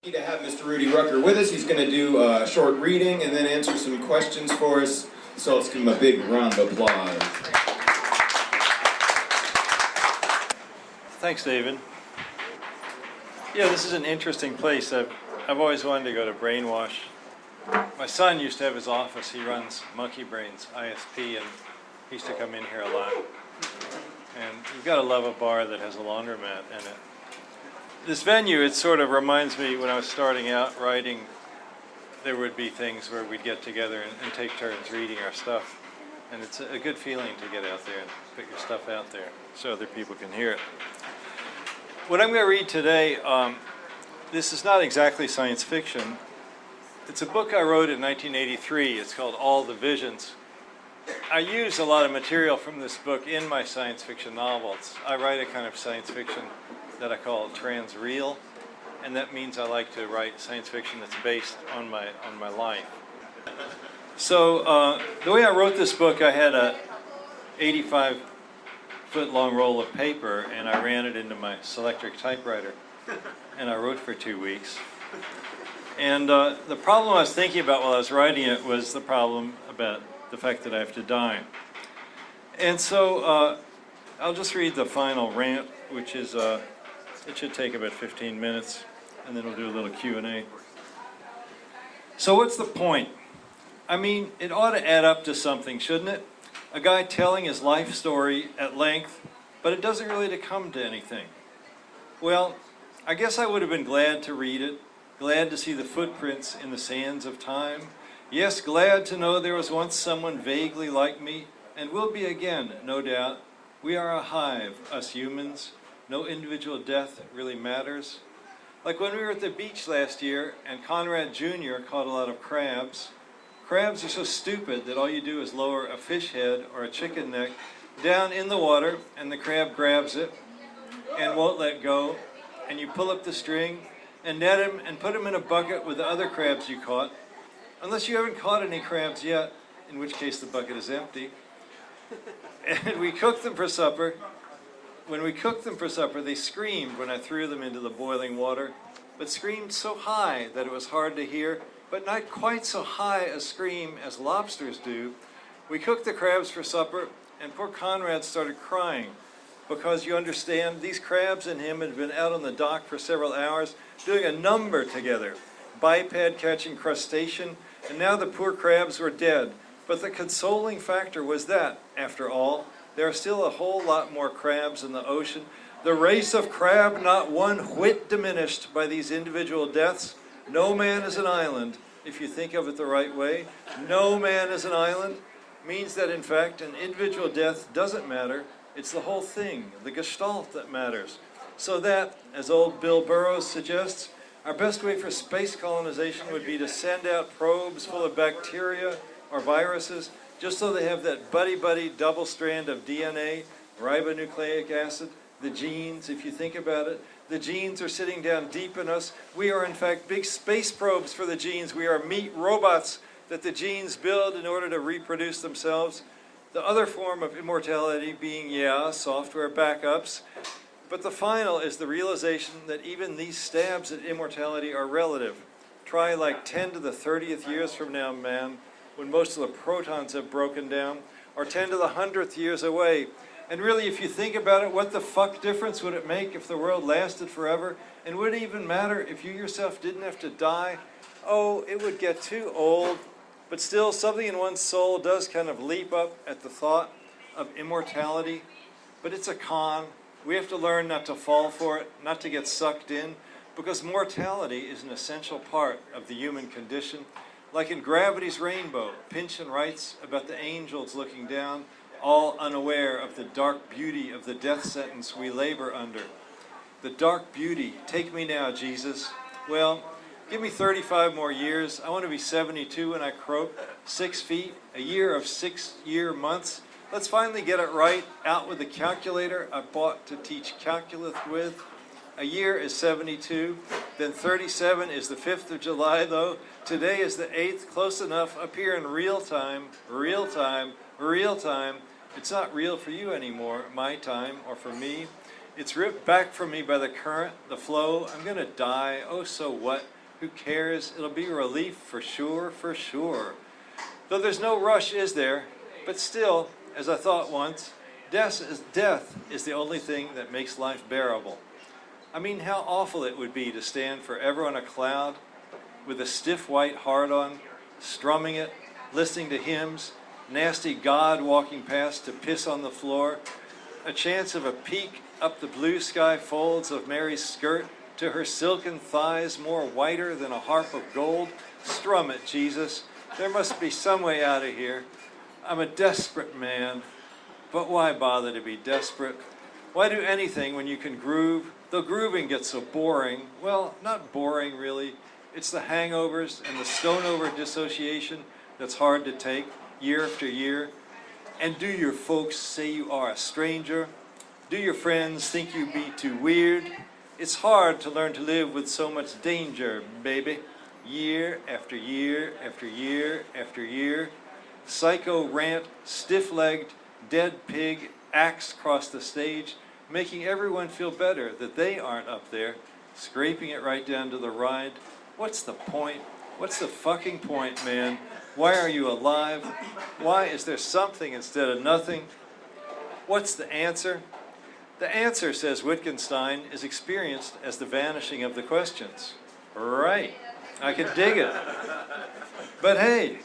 To have Mr. Rudy Rucker with us. He's going to do a short reading and then answer some questions for us. So let's give him a big round of applause. Thanks, David. Yeah, this is an interesting place. I've always wanted to go to Brainwash. My son used to have his office. He runs Monkey Brains ISP, and he used to come in here a lot. And you've got to love a bar that has a laundromat in it. This venue, it sort of reminds me when I was starting out writing, there would be things where we'd get together and take turns reading our stuff. And it's a good feeling to get out there and put your stuff out there so other people can hear it. What I'm going to read today, this is not exactly science fiction. It's a book I wrote in 1983. It's called All the Visions. I use a lot of material from this book in my science fiction novels. I write a kind of science fiction that I call trans-real, and that means I like to write science fiction that's based on my life. So the way I wrote this book, I had a 85-foot long roll of paper, and I ran it into my Selectric typewriter, and I wrote for 2 weeks. And the problem I was thinking about while I was writing it was the problem about the fact that I have to die. And so I'll just read the final rant, which is it should take about 15 minutes, and then we'll do a little Q&A. So what's the point? I mean, it ought to add up to something, shouldn't it? A guy telling his life story at length, but it doesn't really come to anything. Well, I guess I would have been glad to read it, glad to see the footprints in the sands of time. Yes, glad to know there was once someone vaguely like me, and will be again, no doubt. We are a hive, us humans. No individual death really matters. Like when we were at the beach last year and Conrad Jr. caught a lot of crabs. Crabs are so stupid that all you do is lower a fish head or a chicken neck down in the water, and the crab grabs it and won't let go, and you pull up the string and net him and put him in a bucket with the other crabs you caught, unless you haven't caught any crabs yet, in which case the bucket is empty. And we cooked them for supper. When we cooked them for supper, they screamed when I threw them into the boiling water, but screamed so high that it was hard to hear, but not quite so high a scream as lobsters do. We cooked the crabs for supper, and poor Conrad started crying, because you understand, these crabs and him had been out on the dock for several hours doing a number together, biped catching crustacean, and now the poor crabs were dead. But the consoling factor was that, after all, there are still a whole lot more crabs in the ocean. The race of crab not one whit diminished by these individual deaths. No man is an island, if you think of it the right way. No man is an island means that, in fact, an individual death doesn't matter. It's the whole thing, the gestalt, that matters. So that, as old Bill Burroughs suggests, our best way for space colonization would be to send out probes full of bacteria or viruses, just so they have that buddy-buddy double strand of DNA, ribonucleic acid, the genes, if you think about it. The genes are sitting down deep in us. We are, in fact, big space probes for the genes. We are meat robots that the genes build in order to reproduce themselves. The other form of immortality being, software backups. But the final is the realization that even these stabs at immortality are relative. Try like 10 to the 30th years from now, man, when most of the protons have broken down, or 10 to the 100th years away. And really, if you think about it, what the fuck difference would it make if the world lasted forever? And would it even matter if you yourself didn't have to die? Oh, it would get too old. But still, something in one's soul does kind of leap up at the thought of immortality. But it's a con. We have to learn not to fall for it, not to get sucked in, because mortality is an essential part of the human condition. Like in Gravity's Rainbow, Pynchon writes about the angels looking down, all unaware of the dark beauty of the death sentence we labor under. The dark beauty, take me now, Jesus. Well, give me 35 more years. I want to be 72 when I croak, 6 feet, a year of 6-year months. Let's finally get it right, out with the calculator I bought to teach calculus with. A year is 72, then 37 is the 5th of July, though. Today is the 8th, close enough, up here in real time, real time, real time. It's not real for you anymore, my time, or for me. It's ripped back from me by the current, the flow. I'm gonna die. Oh, so what? Who cares? It'll be a relief for sure, for sure. Though there's no rush, is there? But still, as I thought once, death is the only thing that makes life bearable. I mean, how awful it would be to stand forever on a cloud with a stiff white heart on, strumming it, listening to hymns, nasty God walking past to piss on the floor, a chance of a peek up the blue sky folds of Mary's skirt to her silken thighs more whiter than a harp of gold. Strum it, Jesus. There must be some way out of here. I'm a desperate man, but why bother to be desperate? Why do anything when you can groove? Though grooving gets so boring. Well, not boring really. It's the hangovers and the stone-over dissociation that's hard to take year after year. And do your folks say you are a stranger? Do your friends think you be too weird? It's hard to learn to live with so much danger, baby. Year after year after year after year. Psycho rant, stiff-legged, dead pig, axe across the stage, making everyone feel better that they aren't up there, scraping it right down to the ride. What's the point? What's the fucking point, man? Why are you alive? Why is there something instead of nothing? What's the answer? The answer, says Wittgenstein, is experienced as the vanishing of the questions. Right. I can dig it. But hey,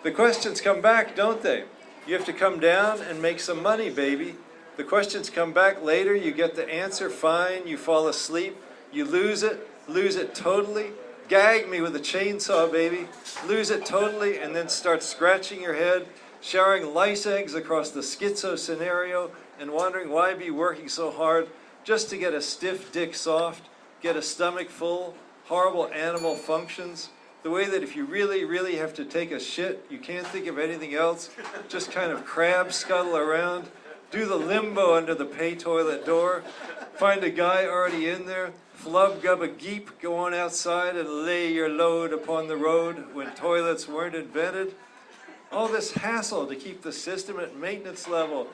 the questions come back, don't they? You have to come down and make some money, baby. The questions come back later, you get the answer, fine, you fall asleep, you lose it totally. Gag me with a chainsaw, baby. Lose it totally and then start scratching your head, showering lice eggs across the schizo scenario and wondering why be working so hard just to get a stiff dick soft, get a stomach full, horrible animal functions, the way that if you really, really have to take a shit, you can't think of anything else, just kind of crab scuttle around, do the limbo under the pay toilet door, find a guy already in there, flub gub a geep, go on outside and lay your load upon the road when toilets weren't invented. All this hassle to keep the system at maintenance level,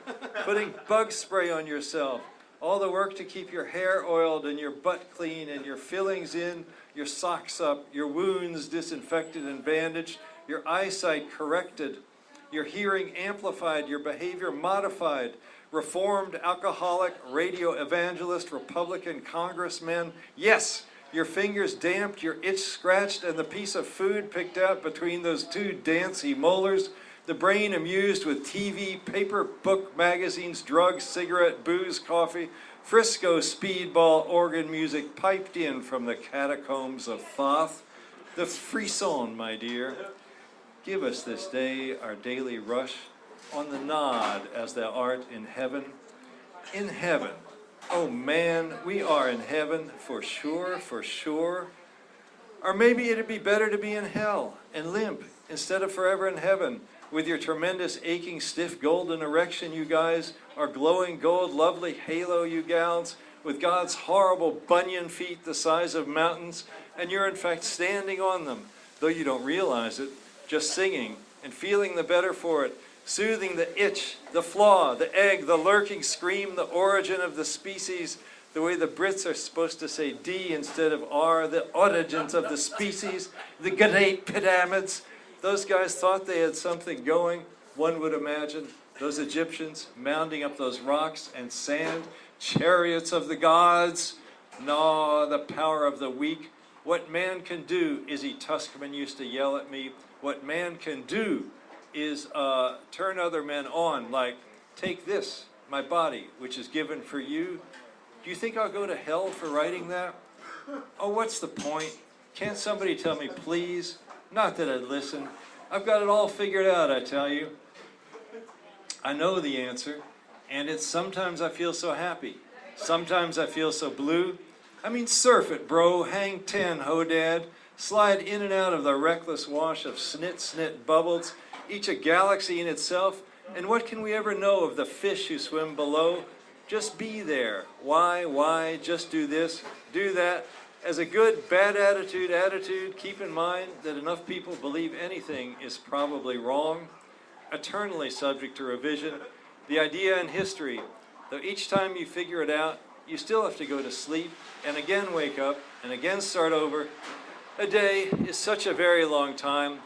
putting bug spray on yourself, all the work to keep your hair oiled and your butt clean and your fillings in, your socks up, your wounds disinfected and bandaged, your eyesight corrected, your hearing amplified, your behavior modified, reformed alcoholic, radio evangelist, Republican congressman. Yes, your fingers damped, your itch scratched, and the piece of food picked out between those two dancy molars, the brain amused with TV, paper, book, magazines, drugs, cigarette, booze, coffee, Frisco speedball organ music piped in from the catacombs of Thoth. The frisson, my dear. Give us this day our daily rush, on the nod as thou art in heaven. In heaven. Oh man, we are in heaven, for sure, for sure. Or maybe it'd be better to be in hell and limp instead of forever in heaven with your tremendous aching stiff golden erection, you guys, or glowing gold lovely halo, you gals, with God's horrible bunion feet the size of mountains, and you're in fact standing on them, though you don't realize it, just singing and feeling the better for it, soothing the itch, the flaw, the egg, the lurking scream, the origin of the species, the way the Brits are supposed to say D instead of R, the origins of the species, the great pyramids. Those guys thought they had something going, one would imagine. Those Egyptians mounding up those rocks and sand, chariots of the gods. No, the power of the weak. What man can do, Izzy Tuskman used to yell at me, what man can do is turn other men on, like, take this, my body, which is given for you. Do you think I'll go to hell for writing that? Oh, what's the point? Can't somebody tell me, please? Not that I'd listen. I've got it all figured out, I tell you. I know the answer, and it's sometimes I feel so happy. Sometimes I feel so blue. I mean, surf it, bro. Hang 10, ho dad. Slide in and out of the reckless wash of snit bubbles, each a galaxy in itself. And what can we ever know of the fish who swim below? Just be there. Why? Just do this, do that. As a good bad attitude, keep in mind that enough people believe anything is probably wrong, eternally subject to revision. The idea in history, though each time you figure it out, you still have to go to sleep and again wake up and again start over. A day is such a very long time.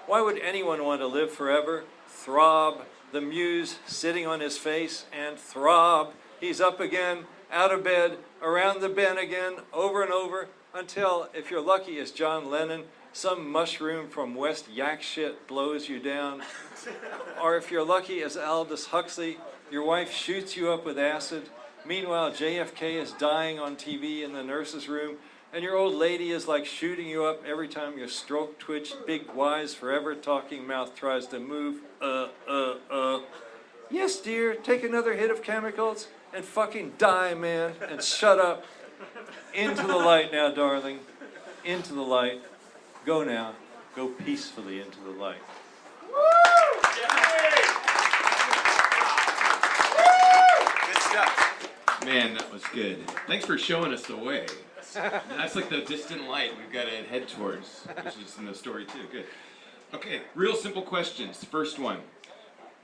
Why would anyone want to live forever? Throb, the muse sitting on his face, and throb, he's up again, out of bed, around the bend again, over and over, until, if you're lucky as John Lennon, some mushroom from West Yak shit blows you down. Or if you're lucky as Aldous Huxley, your wife shoots you up with acid. Meanwhile, JFK is dying on TV in the nurse's room, and your old lady is like shooting you up every time your stroke twitch, big wise, forever talking mouth tries to move. Yes, dear, take another hit of chemicals and fucking die, man, and shut up. Into the light now, darling. Into the light. Go now. Go peacefully into the light. Good stuff. Man, that was good. Thanks for showing us the way. That's like the distant light we've got to head towards, which is in the story too. Good. Okay, real simple questions. First one.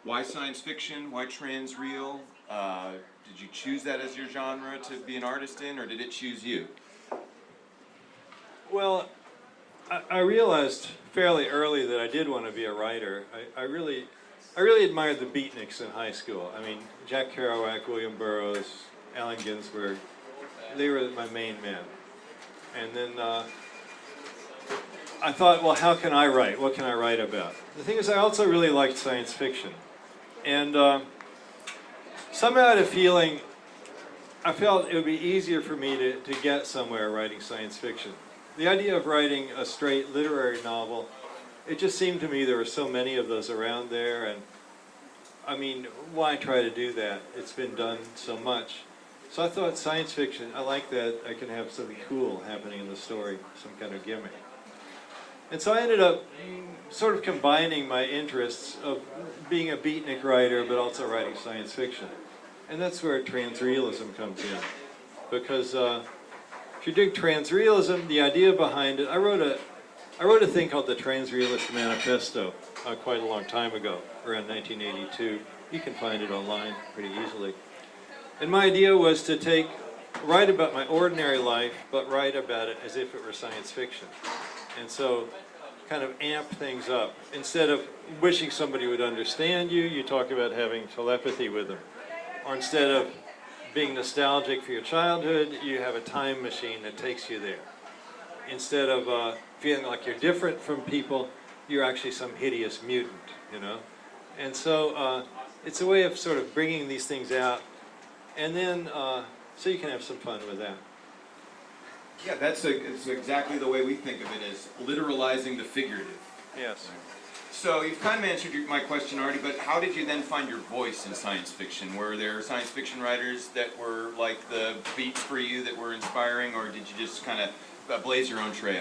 Why science fiction? Why transreal? Did you choose that as your genre to be an artist in, or did it choose you? Well, I realized fairly early that I did want to be a writer. I really admired the beatniks in high school. I mean, Jack Kerouac, William Burroughs, Allen Ginsberg, they were my main men. And then I thought, well, how can I write? What can I write about? The thing is, I also really liked science fiction. And somehow I had a feeling, I felt it would be easier for me to get somewhere writing science fiction. The idea of writing a straight literary novel, it just seemed to me there were so many of those around there, and I mean, why try to do that? It's been done so much. So I thought science fiction, I like that I can have something cool happening in the story, some kind of gimmick. And so I ended up sort of combining my interests of being a beatnik writer, but also writing science fiction. And that's where transrealism comes in. Because if you dig transrealism, the idea behind it, I wrote a thing called the Transrealist Manifesto quite a long time ago, around 1982. You can find it online pretty easily. And my idea was to write about my ordinary life, but write about it as if it were science fiction. And so kind of amp things up. Instead of wishing somebody would understand you, you talk about having telepathy with them. Or instead of being nostalgic for your childhood, you have a time machine that takes you there. Instead of feeling like you're different from people, you're actually some hideous mutant, you know? And so it's a way of sort of bringing these things out, and then so you can have some fun with that. Yeah, it's exactly the way we think of it, as literalizing the figurative. Yes. So you've kind of answered my question already, but how did you then find your voice in science fiction? Were there science fiction writers that were like the beats for you that were inspiring, or did you just kind of blaze your own trail?